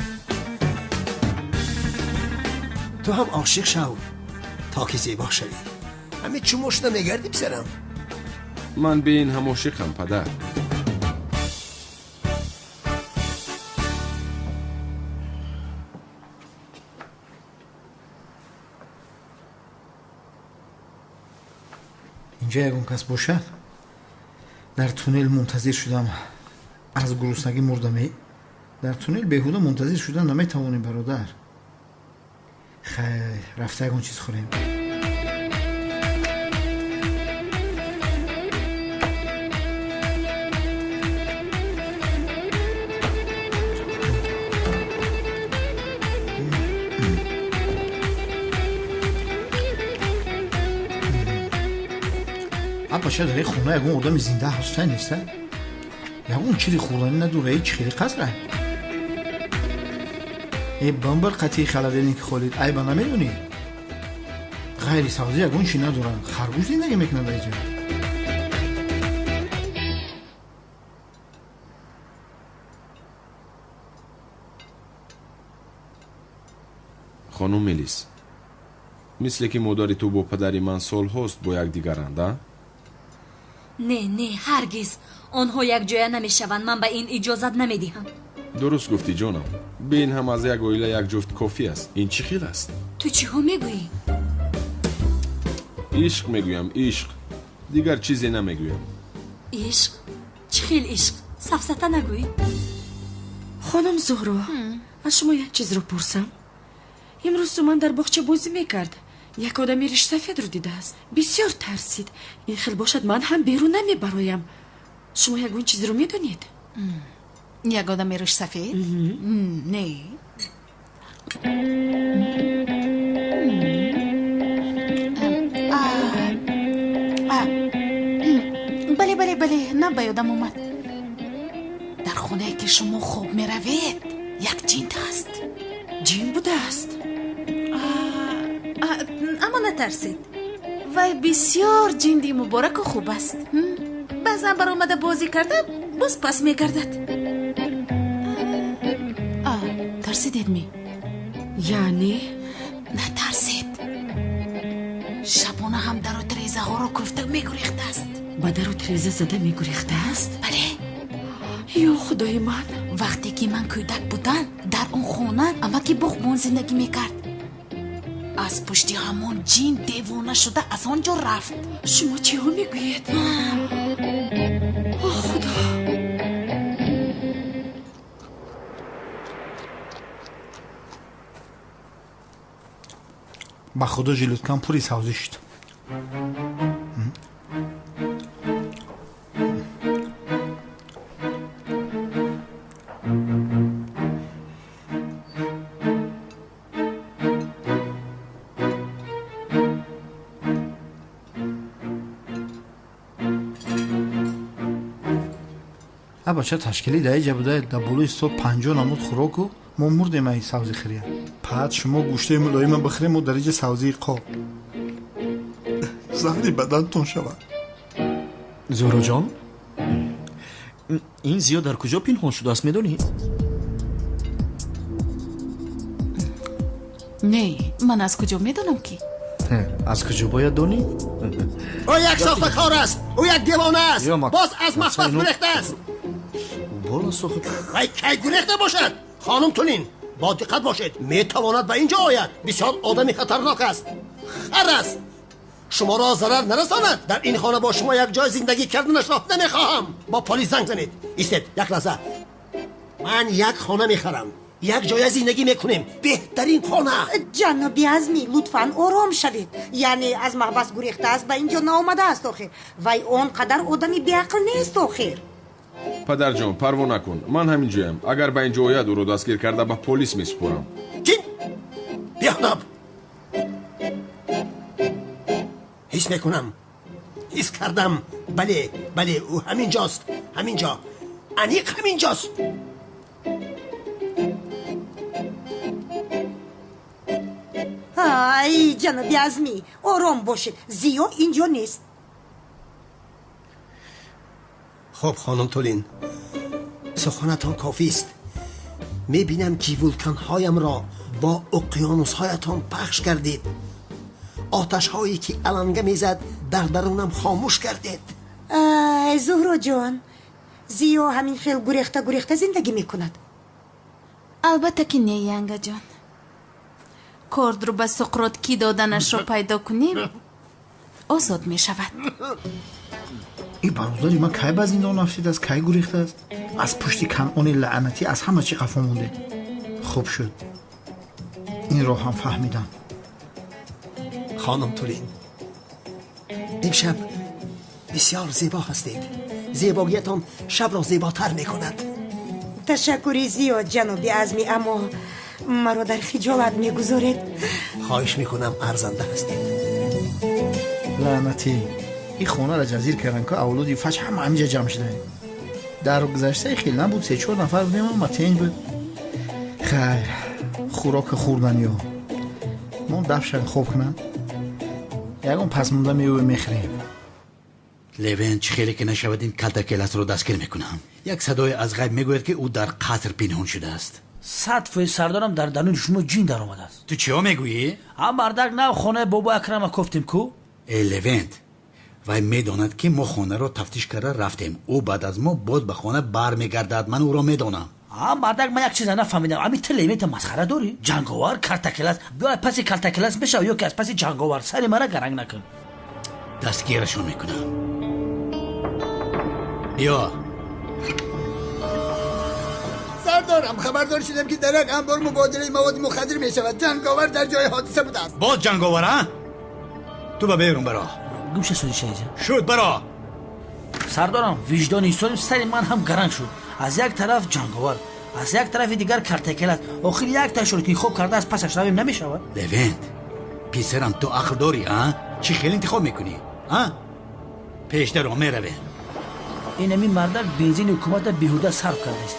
Speaker 7: تو هم عاشق شو تا که زیبا شوی همه چموش نمیگردی پسرم
Speaker 8: ман be ин ҳам ошиқам падар
Speaker 18: اینجا یکون کس باشد در تونل منتظر شدم از گرسنگی مردم در تونل بیهوده منتظر شدن نمیتوانیم برادر خیر رفته یکون چیز خوریم باشه در خونه یکون آدم زنده هسته نیسته یکون چیزی خوردنی نداره هیچ خیلی قصره ای بمبر قطعی خلدنی که خولید ای با نمیدونی غیری سازی یکون چی ندارن خرگوش زندگی میکنه در اینجا
Speaker 8: خانم ملیس مثل که مادری تو با پدری من سال هست با یک دیگرند
Speaker 6: не ҳаргиз онҳо якҷоя намешаванд ман ба ин иҷозат намедиҳам
Speaker 8: дуруст гуфтӣ ҷонам be ин ҳам аз як оила як ҷуфт кофӣ аст ин чӣ хел аст
Speaker 6: ту чиҳо мегӯӣ
Speaker 8: ишқ мегӯям ишқ дигар чизе намегӯям
Speaker 6: ишқ чӣ хел ишқ сафсата нагӯӣ
Speaker 15: хонам зӯҳро аз шумо як чизро пурсам имрӯз суман дар боғча бозӣ мекард як одами риштафедро дидааст бисёр тарсид ин хел бошад ман ҳам берун намебароям шумо ягон чизро медонед
Speaker 6: як одами риштафед не бале на ба ёдам омад дар хонае ки шумо хоб меравед як ҷин ҳаст
Speaker 15: ҷин будааст
Speaker 6: аммо натарсед вай бисёр ҷинди мубораку хуб аст баъзан баромада бозӣ карда боз пас мегардад тарсидедми
Speaker 15: яъне
Speaker 6: натарсед шабона ҳам дару тирезаҳоро куфта мегурехтааст
Speaker 15: ба дару тиреза зада мегурехтааст
Speaker 6: бале
Speaker 15: ё худои ман
Speaker 6: вақте ки ман кӯдак будам дар он хона амаки боғбон зиндагӣ мекард аз пушти ҳамон ҷин девона шуда аз он ҷо рафт
Speaker 15: шумо чиҳо мегӯед о худо
Speaker 18: ба худо жилуткам пури савзӣ шуд бача ташкилӣ дар иҷа буда дар болои 150 намуд хӯроку мо мурдем ай савзи хирия паат шумо гӯштаи мулоима бихӯрему дар иҷа савзии қоб заҳри бадантон шавад
Speaker 19: зӯҳроҷон ин зиёд дар куҷо пинҳон шудааст медонӣ
Speaker 6: не ман аз куҷо медонам ки
Speaker 19: از کجا باید دونی؟
Speaker 7: او یک ساختکار است، او یک دیوانه است، باز از محبت گریخته است.
Speaker 19: بالا ساخت
Speaker 7: وای کی گریخته باشد؟ خانم تولین با دقت باشید، میتواند به اینجا آید. بسیار آدمی خطرناک است، خر است، شما را ضرر نرساند. در این خانه با شما یک جای زندگی کردنش را نمیخواهم. با پلیس زنگ زنید. ایستید یک لحظه. من یک خانه میخرم، یک جای زندگی میکنیم، بهترین خانه.
Speaker 10: جناب عزمی لطفاً آرام شوید. یعنی از محبس گریخته است، به اینجا نآمده است آخر. وای اونقدر آدمی بیعقل نیست آخر.
Speaker 8: پدر جان پروا نکن، من همینجایم. اگر به اینجا آید او رو دستگیر کرده به پلیس میسپرم.
Speaker 7: چین؟ بیادب. حس میکنم، حس کردم. بله بله او همینجاست، همینجا، انیق همینجاست.
Speaker 10: ای جناب عزمی آرام باشید، زیا اینجا نیست.
Speaker 7: خب خانم تولین، سخنتان کافی است. میبینم که ولکانهایم را با اقیانوسهایتان پخش کردید. آتش هایی که علنگه میزد در درونم خاموش کردید.
Speaker 10: زهرا جان، زیا همین خیل گریخته زندگی میکند.
Speaker 6: البته که نه ینگا جان. کرد رو به سقراطکی دادنش رو پیدا کنیم آزاد می شود.
Speaker 18: این برادری من کی به زندان رفتید است؟ کی گریخته است؟ از پشت کنعان لعنتی از همه چی قفا مونده. خوب شد این رو هم فهمیدم.
Speaker 7: خانم تولین، امشب بسیار زیبا هستید. زیباییتان شب را زیباتر میکند.
Speaker 10: تشکری زیا جناب عزمی، اما مرا در خجالت میگذارید.
Speaker 7: خواهش میکنم ارزنده هستید.
Speaker 18: لعنتی این خونه را جزیر کردن که اولادی فج همه همینجا جمع شده. در گذشته خیلی نبود، 3-4 نفر بودیم اما تنج بود. خیر خوراک خوردن یا ما دفشن خوب کنن یکم پس مونده میوه میخریم.
Speaker 4: لوین چه خیلی که نشود این کلتکلس رو دستگیر میکنم. یک صدای از غیب میگوید که او در قصر پنهان شده است.
Speaker 16: 100 فوی سردارم در درون شما جین در آمده است.
Speaker 4: تو چیا میگویی؟
Speaker 16: هم بردک نه خانه بابا اکرم گفتیم کو.
Speaker 4: ای لوین وای میداند که ما خانه رو تفتیش کرده رفتیم. او بعد از ما باز به خانه برمیگردد. من او را میدانم.
Speaker 16: هم بردک من یک چیز نفهمیدم. همین تلیمیت مسخره داری؟ جنگاور کلتکلس بیا پس کلتکلس بشو یا که از پس جنگاور سری مرا گرنگ نکن.
Speaker 4: دستگیرشون میکنم. بیا.
Speaker 17: سردارم خبردار شدم که در یک انبار مبادله مواد مخدر می شود. جنگاور در جای حادثه بوده است.
Speaker 4: باز جنگاور ها؟ تو به بیرون برا.
Speaker 16: گوش سوی شیجا
Speaker 4: شد برا.
Speaker 16: سردارم وجدان ایستان سری من هم گرنگ شد. از یک طرف جنگاور، از یک طرف دیگر کلتکلس. آخر یک تشریکی خوب کرده از پسش رویم نمیشود.
Speaker 4: لوین پیسرم تو عقل داری ها؟ چی خیلی انتخاب میکنی ها؟ پیشتر رو میروی.
Speaker 16: این همین مردک بنزین حکومت بیهوده صرف کرده است.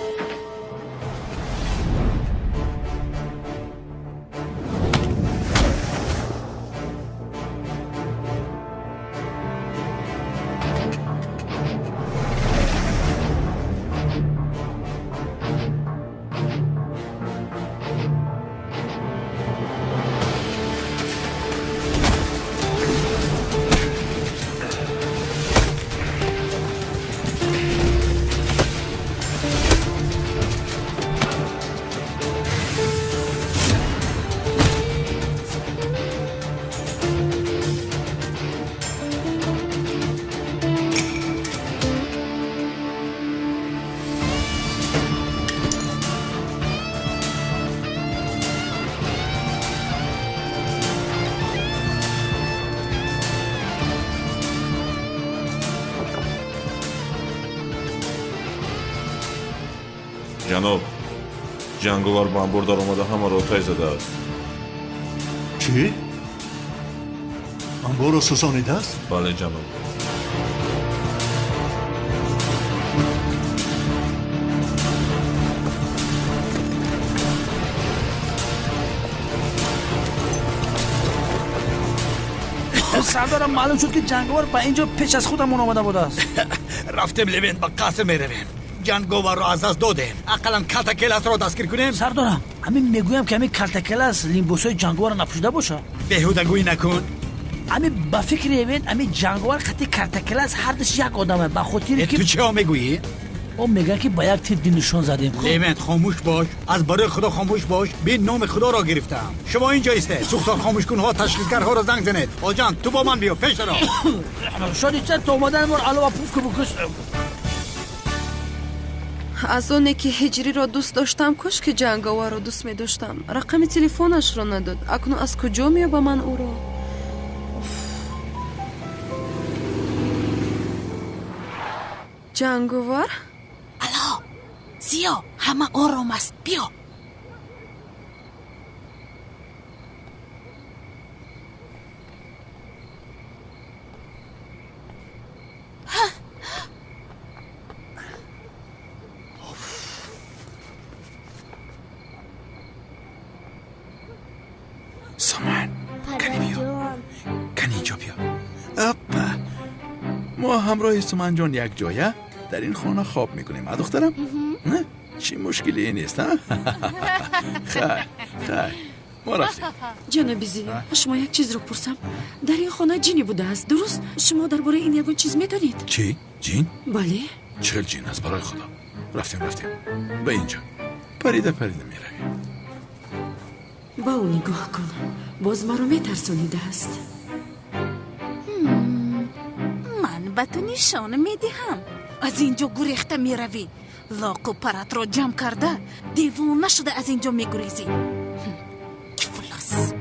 Speaker 5: جناب جنگاور بمبار در آمده همه را آتش زده است.
Speaker 17: چی؟ انبار را سوزانیده است؟
Speaker 5: بله جناب.
Speaker 16: سردارم معلوم شد که جنگاور به اینجا پیش از خودمون آمده بوده است.
Speaker 4: رفتیم لوین به قصر میرویم. جنگاور را از دست دادیم. اقلا کلتکلس را دستگیر کنیم.
Speaker 16: سردارم همین میگویم که همین کلتکلس لیمبوسای جنگاور نپوشیده باشه.
Speaker 4: بیهوده گویی نکن.
Speaker 16: امی با فکر ایوین امی جنگوار خطی کارتکلاس هردش یک آدمه با خاطر
Speaker 4: تو چه ها میگویی؟
Speaker 16: او میگه که با یک تیر نشان زدیم.
Speaker 4: لیوند خاموش باش، از برای خدا خاموش باش. بین نام خدا را گرفتم. شما اینجا ایسته. سوختار خاموش کن ها، تشخیصگرها را زنگ زنید. آجان تو با من بیا پیش را.
Speaker 16: شادی چند تو اومدن مار علاوه پوف که بکش.
Speaker 11: از اونه که هجری را دوست داشتم کاش که جنگاور را دوست می داشتم. رقم تلفنش را نداد. اکنون از کجا میاد با من او را؟ جنگاور؟
Speaker 6: الو زیا همه آرام است بیا.
Speaker 2: سامان کنی بیا کنی اینجا بیا. اپا ما همراه سامان جان یک جایه در این خانه خواب میکنیم. دخترم نه چی مشکلی نیست ها؟ خیر ما رفتیم.
Speaker 15: جناب زیا شما یک چیز رو پرسم. در این خانه جینی بوده است درست؟ شما درباره این یگان چیز میدانید؟
Speaker 2: چی؟ جین؟
Speaker 15: بله.
Speaker 2: چه جین است برای خدا؟ رفتیم به اینجا پریده میرویم.
Speaker 15: با او نگاه کن باز مرا میترسانیده است.
Speaker 6: من به تو نشان میدهم. از اینجا گریخته میروی. لاق و پرت را جمع کرده دیوانه شده از اینجا میگریزی. کفلاس.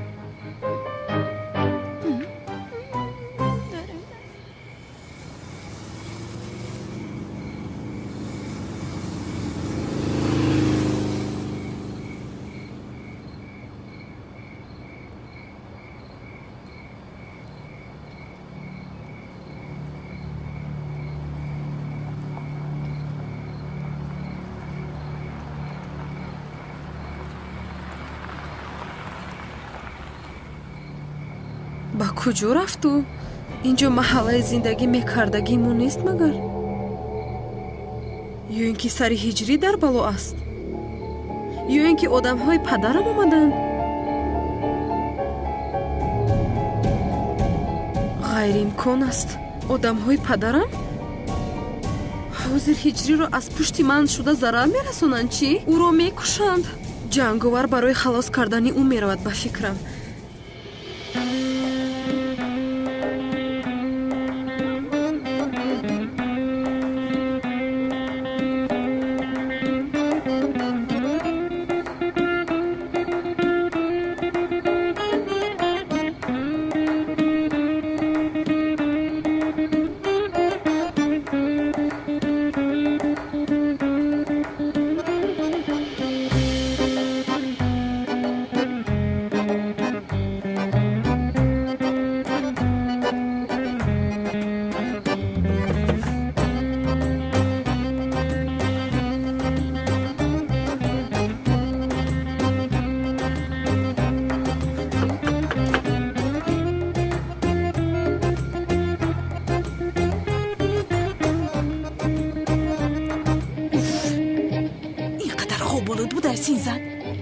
Speaker 11: با کجا رفت او؟ اینجا محله زندگی میکردگیمون نیست مگر؟ یا اینکه سر هجری در بالو است؟ یا اینکه آدم های پدرم آمدن؟ غیر امکان است. آدم های پدرم؟ حاضر هجری را از پشت من شده ضرر میرسونند چی؟ او را میکشند. جنگاور برای خلاص کردن او میرود به فکرم.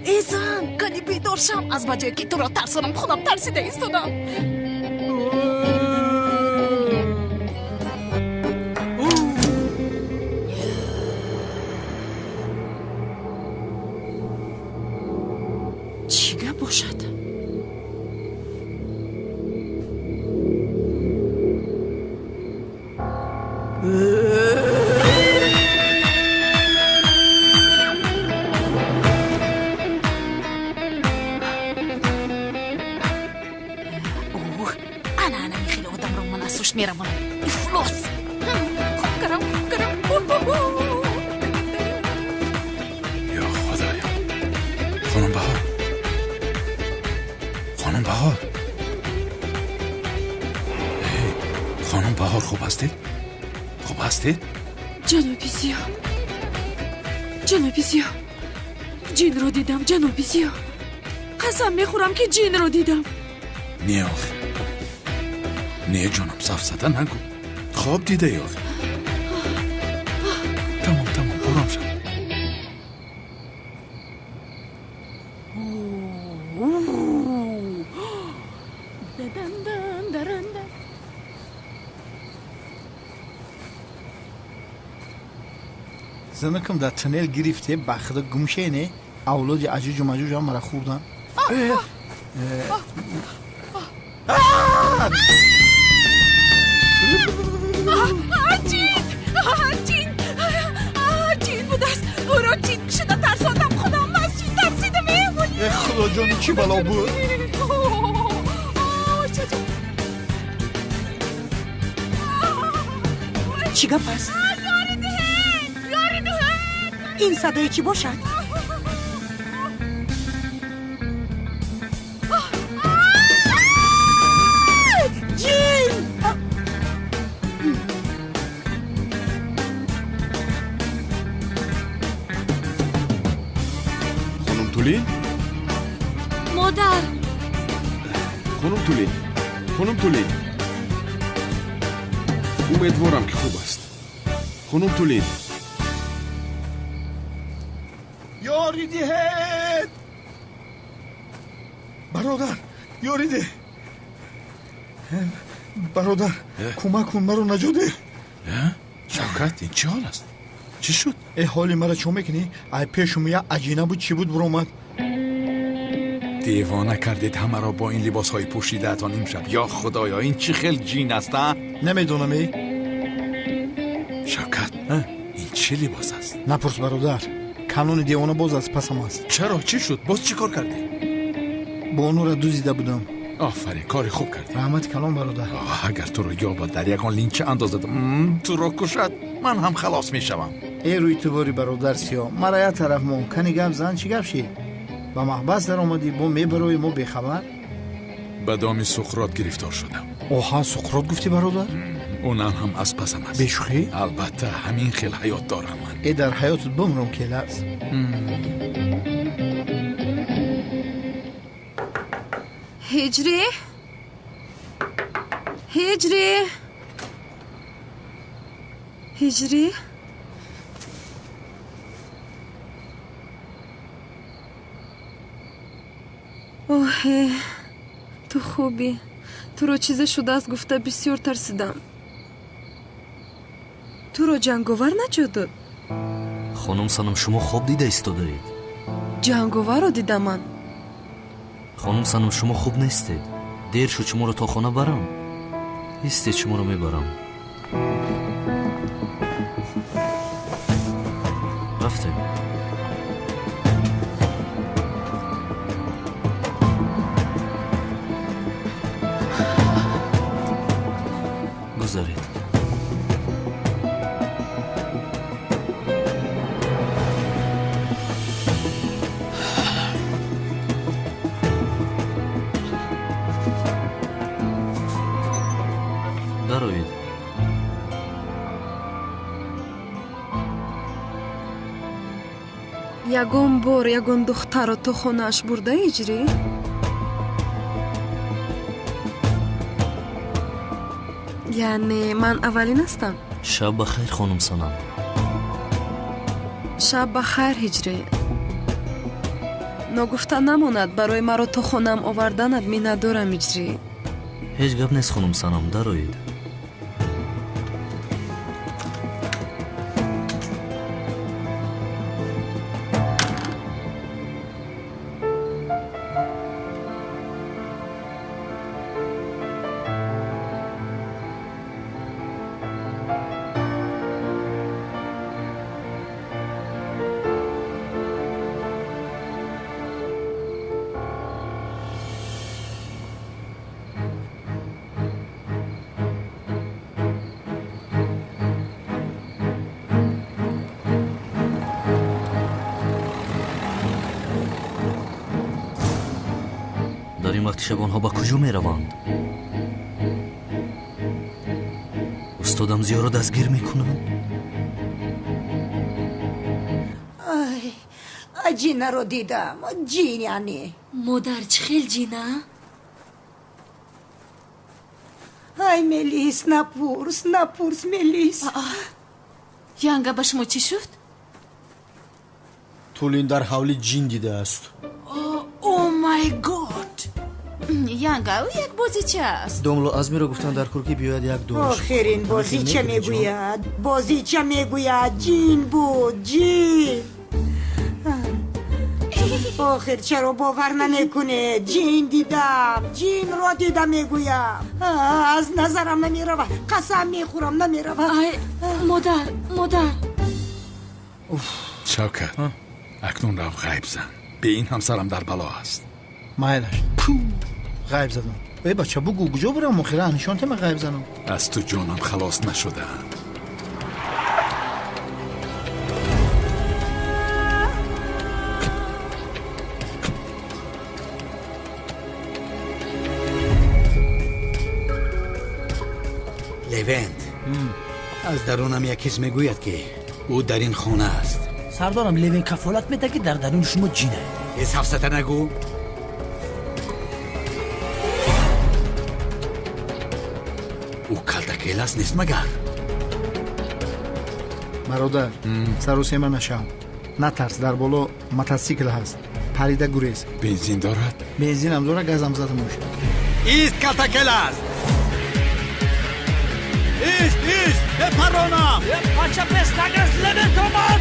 Speaker 11: ای زن کنی بیدار شم. از بجایی که تو را ترسانم خودم ترسیده ایستادم.
Speaker 15: چیگه باشد؟
Speaker 6: میروانم. افلاس. خوب کرم.
Speaker 2: یا خدایا. خانم بهار. خانم بهار خوب هستید؟
Speaker 15: جناب زیا جین رو دیدم. جناب زیا قسم میخورم که جین رو دیدم.
Speaker 2: نه آخه نه جانم سفسطه نگو. خواب دیده یا آخه. تمام آرام شد.
Speaker 18: زنکم در تنل گرفته بخدا گمشه نه اولاد عجوج و مجوج هم مرا خوردن
Speaker 6: جین بود است او را جین شده ترساندم خدا از جین ترسیدم
Speaker 18: خدا جانی چی بلا بود
Speaker 10: چی گپ است؟ این صدای چی باشد؟ جین!
Speaker 8: خانم تولین؟
Speaker 6: مادر
Speaker 8: خانم تولین امیدوارم که خوب است. خانم تولین
Speaker 17: یاری دهید برادر یاری ده برادر کمک کن مرا نجاده
Speaker 2: شوکت این چی حال است؟ چی شد؟
Speaker 18: ای حالی مرا چون میکنی؟ ای پیشم یه عجینه بود چی بود برآمد؟
Speaker 2: دیوانه کردید همه را با این لباس های پوشیده اتان امشب. یا خدایا این چی خیل جین است؟
Speaker 18: نمیدونم ای
Speaker 2: شوکت این چی لباس است؟
Speaker 18: نپرس برادر کانون دیوانه باز از پسم است.
Speaker 2: چرا؟ چی شد؟ باز چی کار کردی؟
Speaker 18: با اونو را دوزیده بودم.
Speaker 2: آفرین کاری خوب کردی.
Speaker 18: رحمت کلام برادر.
Speaker 2: اگر تو رو یابد در یکان لینچه اندازد تو را کشد من هم خلاص می شوم.
Speaker 18: ای روی تو باری برادر سیاه مرا یه طرف ممکنی گپ زن چی گپ شی؟ با محبس در آمدی با میبروی ما بیخبر؟
Speaker 2: به دام سقراط گرفتار شدم.
Speaker 18: آها سقراط گفتی برادر؟
Speaker 2: اونم هم از پسم است.
Speaker 18: بشوخی؟
Speaker 2: البته همین خیل حیات دارم من.
Speaker 18: ای در حیاتت بمرم که لرز.
Speaker 11: هجری اوه تو خوبی تو رو چیز شده است گفته بسیار ترسیدم تو رو جنگاور نجادد
Speaker 3: خانم سنم شما خواب دیده ایستادید
Speaker 11: جنگاور رو دیدم من
Speaker 3: خانم سنم شما خوب نیستید دیر شد شما رو تا خانه برم ایستید شما رو میبرم رفتیم گذارید داروید
Speaker 11: ягон бор ягон духтарро то хонааш бурда иҷрӣ яъне ман аввалин ҳастам
Speaker 3: шаб бахайр хонум санам
Speaker 11: шаб бахайр ҳиҷрӣ ногуфта намонад барои маро то хонам оварданат миннатдорам иҷрӣ
Speaker 3: ҳеҷ гап нест хонум санам дароед шабонҳо ба куҷо мераванд устодам зиёро дастгир мекунанд
Speaker 10: ҷинаро дидам ҷин яъне
Speaker 6: модар чӣ хел ҷина
Speaker 10: ай мелис напурс мелис
Speaker 6: янга ба шумо чӣ шуд
Speaker 19: тулин дар ҳавли ҷин дидааст
Speaker 6: о май год ганга як бозича аст.
Speaker 19: домло азмиро гуфтан дар курки биёяд як душ.
Speaker 10: آخرین بازیچه میگوید بازیچه میگوید جین بود جین آخر چرا باور نمیکنه جین دیدم جین را دیدم میگویم از نظرم نمیرود قسم میخورم نمیرود
Speaker 6: مادر
Speaker 2: شوکت اکنون رو غیب زن به این همسرم در بلا است
Speaker 18: مایلش غیب زدم ای بچه بگو کجا برم مخیره نشانت من غیب زنم
Speaker 2: از تو جانم خلاص نشدم
Speaker 4: لوینت از درونم یک کس میگوید که او در این خانه است.
Speaker 16: سردارم لوین کفالت میده که در درون شما جینه.
Speaker 4: حساب سته نگو. او کلتکیل است نیست مگر؟
Speaker 18: برادر سر و سیمه نشو نترس در بالا موتورسیکل هست پریده گریز
Speaker 2: بنزین دارد؟
Speaker 18: بنزین هم داره گازم زده موش
Speaker 4: ایست کلتکیل است ایست بپرانم
Speaker 16: پاچه پس نگست لبه تومان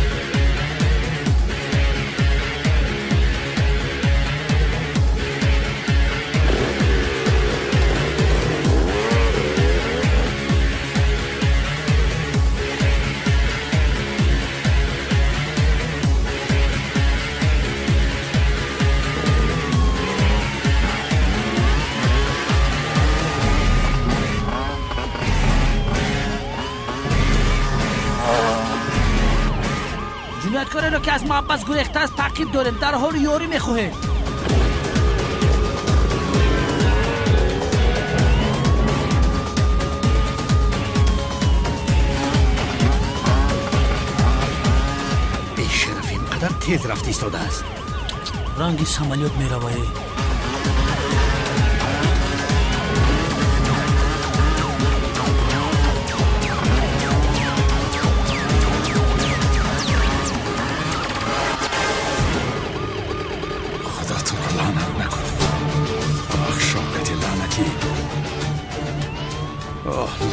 Speaker 16: جنایتکاری رو که از محبس گریخته است تعقیب داریم در حال یاری میخواهیم
Speaker 4: بیشرف اینقدر تیز رفت ایستاده است
Speaker 16: رنگی سمالیات میروایی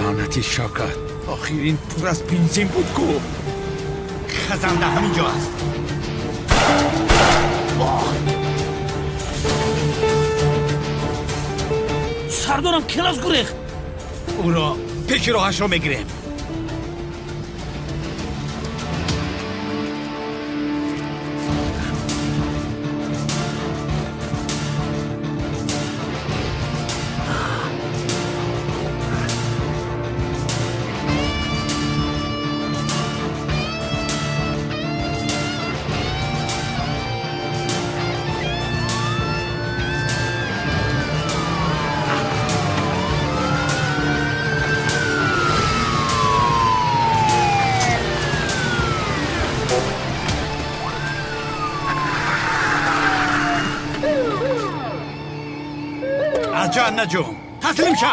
Speaker 2: لعنتی شوکت آخرین پر از بنزین بود کو
Speaker 4: خزنده همینجا است
Speaker 16: سردارم کلاس گریخت
Speaker 4: او را پیش راهش را میگیریم جان نجوم تسلیم شو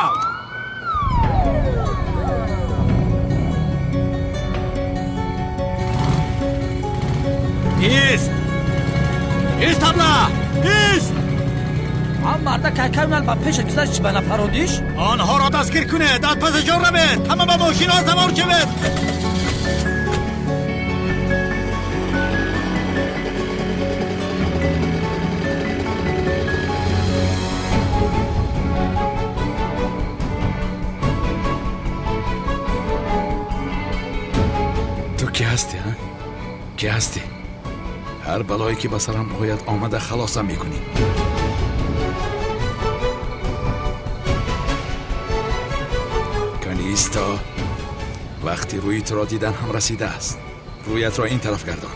Speaker 4: ایست ابله ایست
Speaker 16: هم مرده که کمی با پیش گذشت چی بنا پرودیش
Speaker 4: آنها را دستگیر کنه داد پس جور رو بید همه با ماشین ها سوار شوید
Speaker 2: کی هستی؟ هر بلایی که به سرم باید آمده خلاصم میکنی کنی ایستا وقتی رویت را دیدن هم رسیده است رویت را این طرف گردان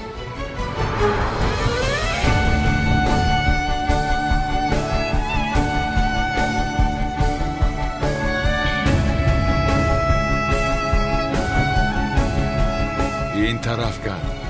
Speaker 2: این طرف گرد